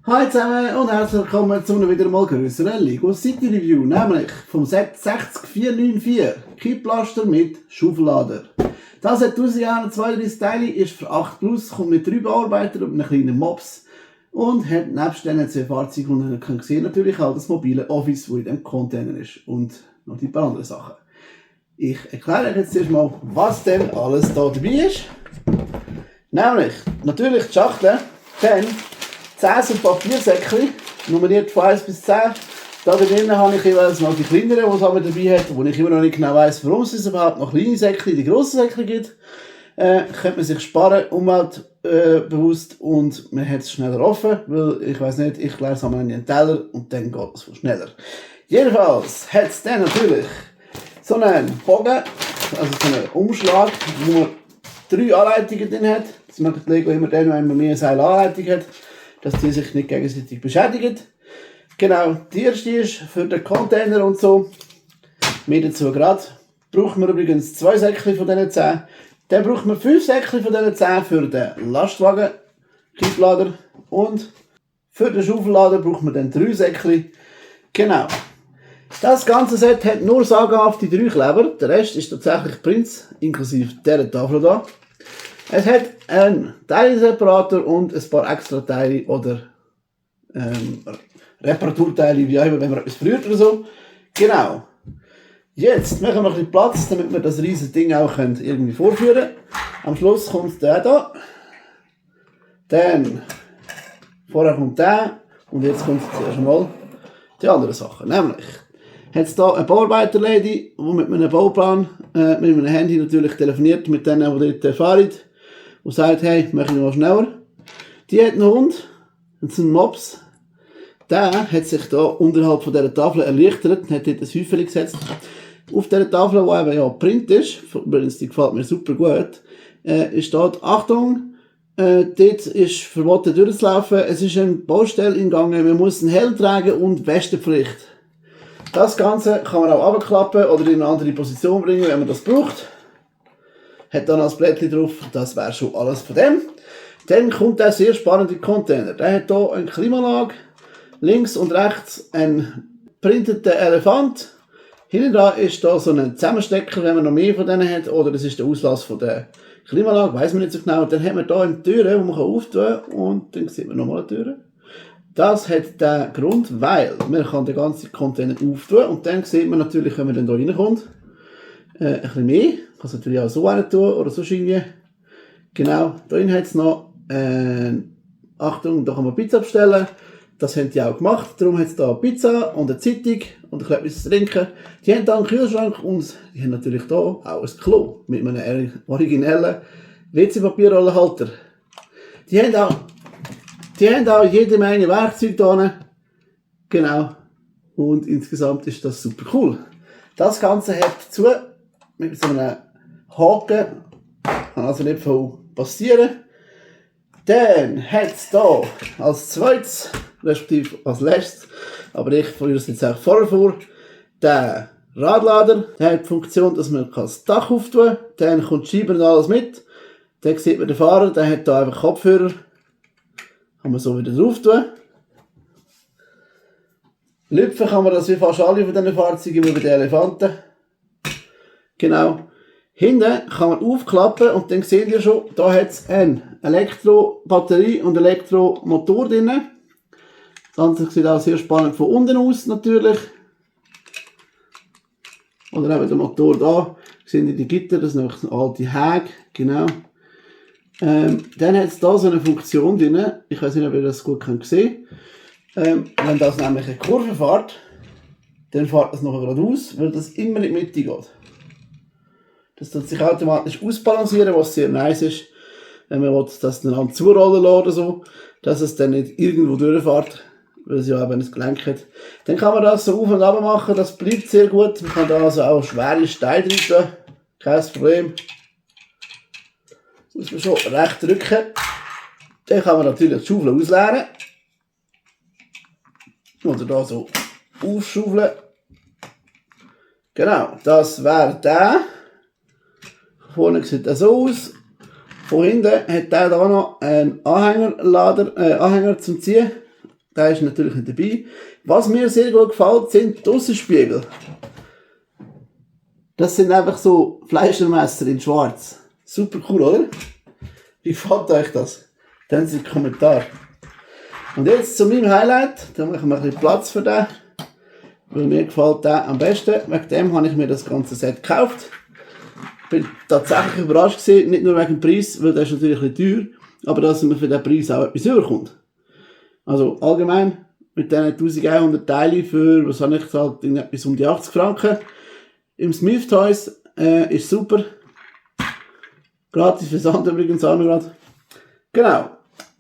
Hallo zusammen und herzlich willkommen zu einem wieder mal grösseren Lego City Review, nämlich vom Set 60494 Kipplaster mit Schaufellader. Das hat 1132 Teile, ist für 8 plus, kommt mit 3 Bauarbeitern und einem kleinen Mops und hat nebst diesen 2 Fahrzeugen, und ihr könnt sehen, natürlich auch das mobile Office, das in diesem Container ist und noch ein paar andere Sachen. Ich erkläre euch jetzt erstmal, was denn alles da dabei ist. Nämlich, natürlich die Schachtel, dann 10 so Papiersäckchen, nummeriert von 1 bis 10. Da drinnen habe ich jeweils noch die kleineren, die es dabei hat, wo ich immer noch nicht genau weiss, warum es überhaupt noch kleine Säckchen, die grossen Säckchen gibt. Könnte man sich sparen, umweltbewusst, und man hat es schneller offen, weil ich weiss nicht, ich leere es einmal in den Teller und dann geht es viel schneller. Jedenfalls hat es dann natürlich so einen Bogen, also so einen Umschlag, wo man 3 Anleitungen drin hat. Das macht Lego immer dann, wenn man mehr als eine Anleitung hat, dass die sich nicht gegenseitig beschädigen. Genau, die erste ist für den Container und so. Mehr dazu gerade. Braucht man übrigens 2 Säckchen von diesen 10. Dann braucht man 5 Säckchen von diesen 10 für den Lastwagen, Kipplader. Und für den Schaufellader braucht man dann 3 Säckchen. Genau. Das ganze Set hat nur sagenhaft die 3 Kleber. Der Rest ist tatsächlich Prints, inklusive dieser Tafel hier. Es hat einen Teilseparator und ein paar extra Teile oder Reparaturteile, wie auch immer, wenn man etwas verliert oder so. Genau. Jetzt machen wir noch ein bisschen Platz, damit wir das riesige Ding auch irgendwie vorführen können. Am Schluss kommt der da. Dann, vorher kommt der. Und jetzt kommt zuerst mal die anderen Sachen. Nämlich, hat es hier eine Bauarbeiterlady, die mit einem Bauplan, mit einem Handy natürlich telefoniert mit denen, die dort fahren, und sagt, hey, mach ich mal schneller. Die hat einen Hund, einen Mops. Der hat sich da unterhalb von dieser Tafel erleichtert und hat dort ein Häufchen gesetzt. Auf dieser Tafel, die eben ja Print ist, übrigens, die gefällt mir super gut, steht, Achtung, dort ist verboten durchzulaufen, es ist eine Baustelle im Gange, man muss einen Helm tragen und Westenpflicht. Das Ganze kann man auch abklappen oder in eine andere Position bringen, wenn man das braucht. Hat dann als Blättchen drauf, das wäre schon alles von dem. Dann kommt der sehr spannende Container. Der hat hier eine Klimaanlage, links und rechts einen printeten Elefant. Hinten dran ist da so ein Zusammenstecker, wenn man noch mehr von denen hat, oder das ist der Auslass von der Klimaanlage, weiss man nicht so genau. Dann hat man hier eine Tür, die man auftun kann, und dann sieht man nochmal eine Tür. Das hat den Grund, weil man kann den ganzen Container auftun und dann sieht man natürlich, wenn man dann hier reinkommt, ein bisschen mehr. Man kann es natürlich auch so rein tun oder so irgendwie. Genau, da hat es noch, Achtung, da kann man Pizza bestellen. Das haben die auch gemacht. Darum hat es da Pizza und eine Zeitung und etwas zu trinken. Die haben da einen Kühlschrank und die haben natürlich da auch ein Klo mit einem originellen WC-Papierrollenhalter. Die haben auch jede Menge Werkzeuge da. Genau. Und insgesamt ist das super cool. Das Ganze hat dazu mit so einem Haken, kann also nicht viel passieren. Dann hat es hier als zweites, respektive als letztes, aber ich führe es jetzt auch vorher vor, den Radlader. Der hat die Funktion, dass man das Dach auftun kann. Dann kommt die Scheibe und alles mit. Dann sieht man den Fahrer, der hat hier einfach Kopfhörer. Kann man so wieder drauf tun. Lüpfen kann man das wie fast alle von diesen Fahrzeugen über die Elefanten. Genau. Hinten kann man aufklappen und dann seht ihr schon, da hat es eine Elektrobatterie und Elektromotor drin. Das Ganze sieht auch sehr spannend von unten aus natürlich. Oder eben der Motor da. Seht ihr die Gitter, das sind noch alte Häge. Genau. Dann hat es da so eine Funktion drin. Ich weiß nicht, ob ihr das gut sehen könnt. Wenn das nämlich eine Kurve fährt, dann fährt das nachher geradeaus, weil das immer in die Mitte geht. Das tut sich automatisch ausbalancieren, was sehr nice ist, wenn man will, das dann zurollen lässt oder so, dass es dann nicht irgendwo durchfährt, weil es ja eben ein Gelenk hat. Dann kann man das so auf und ab machen, das bleibt sehr gut. Man kann da also auch schwere Steine drin tun, kein Problem. Muss man schon recht drücken. Dann kann man natürlich die Schaufel ausleeren. Oder da so aufschaufeln. Genau, das wäre der. Vorne sieht er so aus. Von hinten hat der da noch einen Anhänger zum Ziehen. der ist natürlich nicht dabei. Was mir sehr gut gefällt, sind die Aussenspiegel. Das sind einfach so Fleischermesser in schwarz. Super cool, oder? Wie gefällt euch das? Dann sind Kommentare. Und jetzt zu meinem Highlight. Da machen wir ein bisschen Platz für den. Weil mir gefällt der am besten. Wegen dem habe ich mir das ganze Set gekauft. Ich bin tatsächlich überrascht gewesen, nicht nur wegen dem Preis, weil der ist natürlich ein bisschen teuer, aber dass man für den Preis auch etwas überkommt. Also allgemein mit diesen 1100 Teilen für, was habe ich gesagt, etwas um die 80 Franken. Im Smith Toys ist super. Gratis Versand übrigens auch noch gerade. Genau.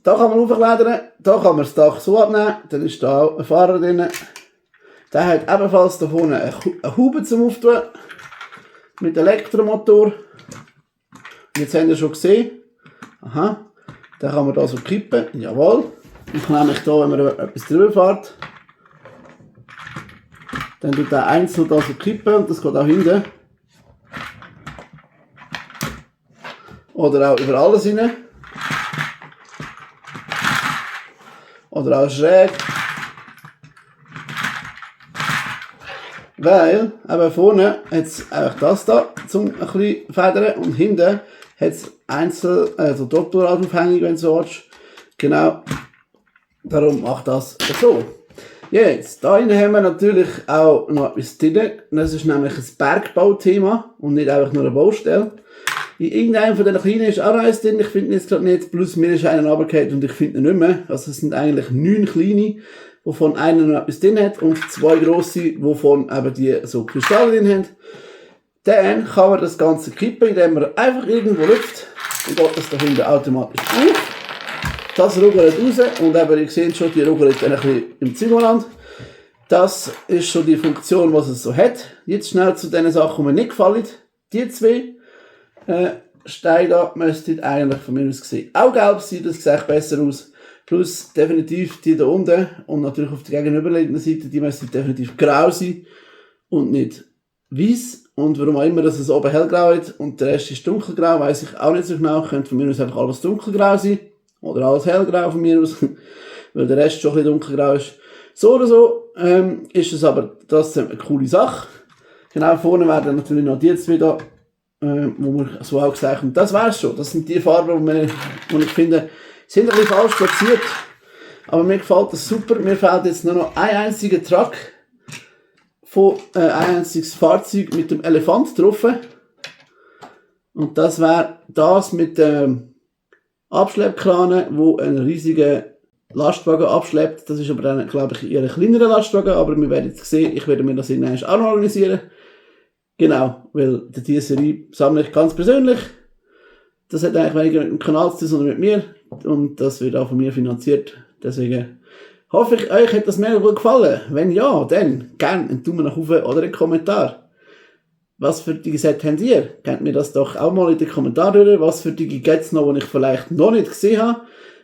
Da kann man aufklettern, da kann man das Dach so abnehmen, dann ist da auch ein Fahrer drin. Der hat ebenfalls da vorne eine Haube zum Auftun. Mit Elektromotor. Und jetzt habt ihr schon gesehen. Aha. Dann kann man da so kippen. Jawohl. Ich kann nämlich da, wenn man etwas drüber fährt, dann tut der einzeln da so kippen und das geht auch hinten. Oder auch über alles rein. Oder auch schräg. Weil, eben vorne hat es eigentlich das da, zum ein bisschen federn und hinten hat es also Doppelradaufhängung, wenn du so willst. Genau. Darum macht das so. Jetzt, da hinten haben wir natürlich auch noch etwas drin. Das ist nämlich ein Bergbauthema und nicht einfach nur eine Baustelle. In irgendeinem von den kleinen ist auch eins drin, ich finde ihn jetzt gerade nicht, plus mir ist einer runtergefallen und ich finde ihn nicht mehr. Also es sind eigentlich 9 kleine, wovon einer noch etwas drin hat und 2 grosse, wovon eben die so Kristalle drin haben. Dann kann man das Ganze kippen, indem man einfach irgendwo lüpft, dann geht das da hinten automatisch auf. Das ruckelt raus und eben, ihr seht schon, die ruckelt dann ein bisschen im Zimmerland. Das ist schon die Funktion, was es so hat. Jetzt schnell zu den Sachen, die mir nicht gefallen. Die 2 Steine da müssten eigentlich von mir aus gesehen auch gelb sein, das sieht besser aus. Plus definitiv die da unten und natürlich auf der gegenüberliegenden Seite, die müssen definitiv grau sein und nicht weiß. Und warum auch immer, dass es oben hellgrau ist und der Rest ist dunkelgrau, weiss ich auch nicht so genau. Könnte von mir aus einfach alles dunkelgrau sein oder alles hellgrau von mir aus, weil der Rest schon ein bisschen dunkelgrau ist. So oder so ist es aber trotzdem eine coole Sache. Genau vorne werden natürlich noch die 2 da, wo wir so auch gesagt haben. Das wär's schon. Das sind die Farben, die ich finde, sind ein bisschen falsch platziert. Aber mir gefällt das super. Mir fehlt jetzt nur noch ein einziger Truck von ein einziges Fahrzeug mit dem Elefant drauf. Und das wäre das mit dem Abschleppkranen, wo einen riesigen Lastwagen abschleppt. Das ist aber dann, glaube ich, eher ein kleinerer Lastwagen, aber wir werden jetzt sehen, ich werde mir das irgendwann auch noch organisieren. Genau, weil die Serie sammle ich ganz persönlich. Das hat eigentlich weniger mit dem Kanal zu tun, sondern mit mir. Und das wird auch von mir finanziert. Deswegen hoffe ich, euch hat das mega gut gefallen. Wenn ja, dann gerne einen Daumen nach oben oder einen Kommentar. Was für die Set habt ihr? Könnt mir das doch auch mal in den Kommentaren hören. Was für die gibt es noch, die ich vielleicht noch nicht gesehen habe.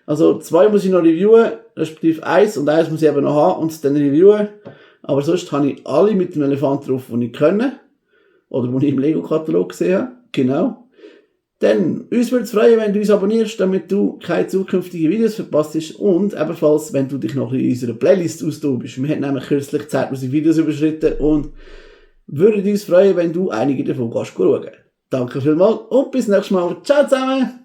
Also 2 muss ich noch reviewen, respektive 1 und 1 muss ich eben noch haben und dann reviewen. Aber sonst habe ich alle mit dem Elefant drauf, die ich können. Oder die ich im Lego-Katalog gesehen habe. Genau. Dann, uns würde es freuen, wenn du uns abonnierst, damit du keine zukünftigen Videos verpasst. Und ebenfalls, wenn du dich noch in unserer Playlist austobst. Wir haben nämlich kürzlich 10.000 Videos überschritten und würden uns freuen, wenn du einige davon schauen kannst. Danke vielmals und bis nächstes Mal. Ciao zusammen!